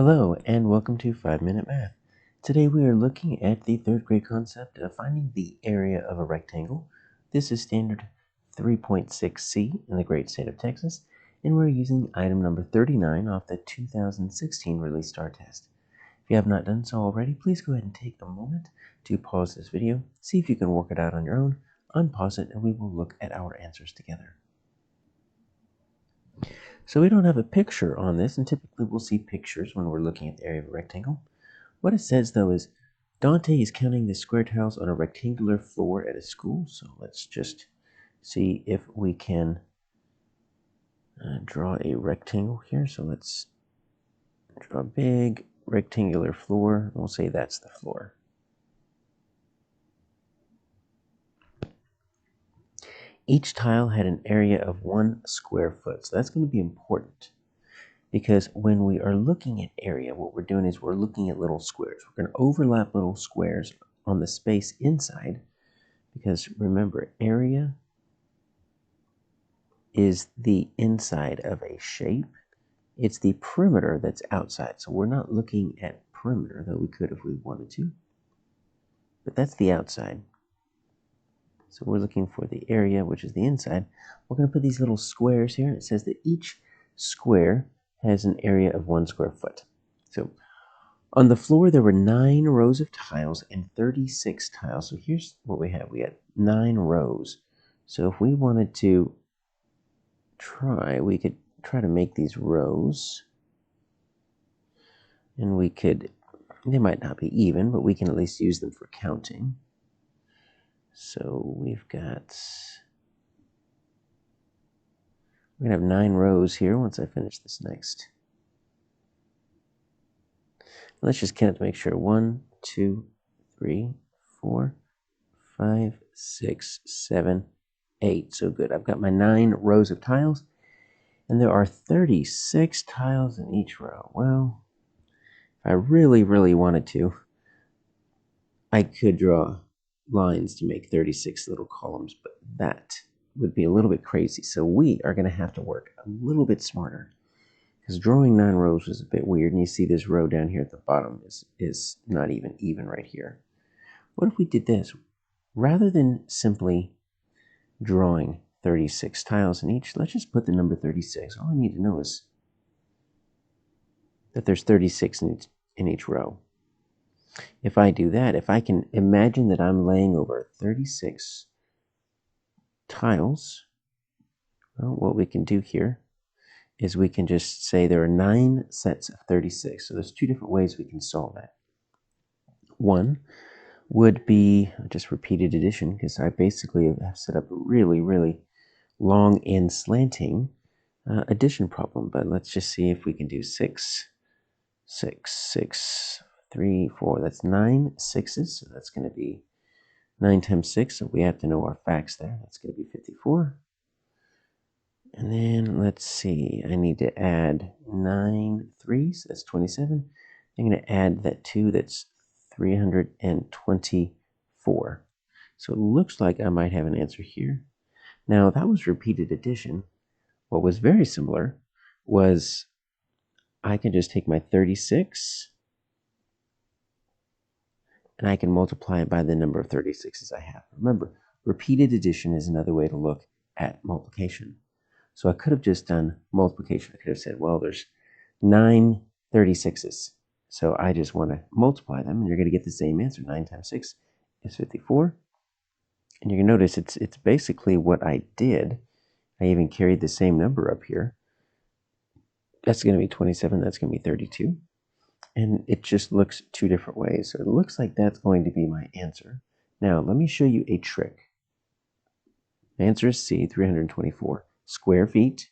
Hello and welcome to 5-Minute Math. Today we are looking at the third grade concept of finding the area of a rectangle. This is standard 3.6C in the great state of Texas, and we're using item number 39 off the 2016 release STAAR test. If you have not done so already, please go ahead and take a moment to pause this video, see if you can work it out on your own, unpause it, and we will look at our answers together. So we don't have a picture on this, and typically we'll see pictures when we're looking at the area of a rectangle. What it says, though, is Dante is counting the square tiles on a rectangular floor at a school. So let's just see if we can draw a rectangle here. So let's draw a big rectangular floor. We'll say that's the floor. Each tile had an area of 1 square foot. So that's going to be important, because when we are looking at area, what we're doing is we're looking at little squares. We're going to overlap little squares on the space inside, because remember, area is the inside of a shape. It's the perimeter that's outside. So we're not looking at perimeter, though we could if we wanted to. But that's the outside. So we're looking for the area, which is the inside. We're going to put these little squares here. It says that each square has an area of 1 square foot. So on the floor, there were 9 rows of tiles and 36 tiles. So here's what we have. We had 9 rows. So if we wanted to we could try to make these rows. And they might not be even, but we can at least use them for counting. So we're going to have 9 rows here once I finish this next. Let's just count to make sure. 1, 2, 3, 4, 5, 6, 7, 8. So good. I've got my 9 rows of tiles, and there are 36 tiles in each row. Well, if I really, really wanted to, I could draw lines to make 36 little columns, but that would be a little bit crazy. So we are going to have to work a little bit smarter, because drawing 9 rows is a bit weird, and you see this row down here at the bottom is not even right here. What if we did this? Rather than simply drawing 36 tiles in each, let's just put the number 36. All I need to know is that there's 36 in each row. If I do that, if I can imagine that I'm laying over 36 tiles, well, what we can do here is we can just say there are 9 sets of 36. So there's 2 different ways we can solve that. One would be just repeated addition, because I basically have set up a really, really long and slanting addition problem. But let's just see if we can do 6, 6, 6, 3, 4. That's 9 sixes. So that's going to be 9 times 6. So we have to know our facts there. That's going to be 54. And then let's see. I need to add 9 threes. That's 27. I'm going to add that 2. That's 324. So it looks like I might have an answer here. Now, that was repeated addition. What was very similar was I can just take my 36 and I can multiply it by the number of 36s I have. Remember, repeated addition is another way to look at multiplication. So I could have just done multiplication. I could have said, well, there's 9 36s. So I just want to multiply them, and you're going to get the same answer. 9 times 6 is 54. And you're going to notice it's basically what I did. I even carried the same number up here. That's going to be 27. That's going to be 32. And it just looks 2 different ways. So it looks like that's going to be my answer. Now, let me show you a trick. The answer is C, 324 square feet.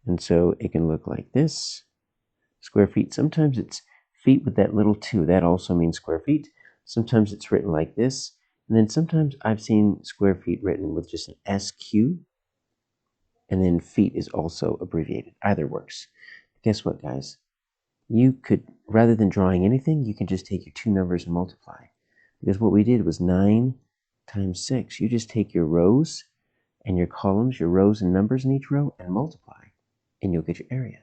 And so it can look like this. Square feet. Sometimes it's feet with that little 2. That also means square feet. Sometimes it's written like this. And then sometimes I've seen square feet written with just an SQ. And then feet is also abbreviated. Either works. Guess what, guys? You could, rather than drawing anything, you can just take your 2 numbers and multiply. Because what we did was 9 times 6. You just take your rows and your columns, your rows and numbers in each row, and multiply. And you'll get your area.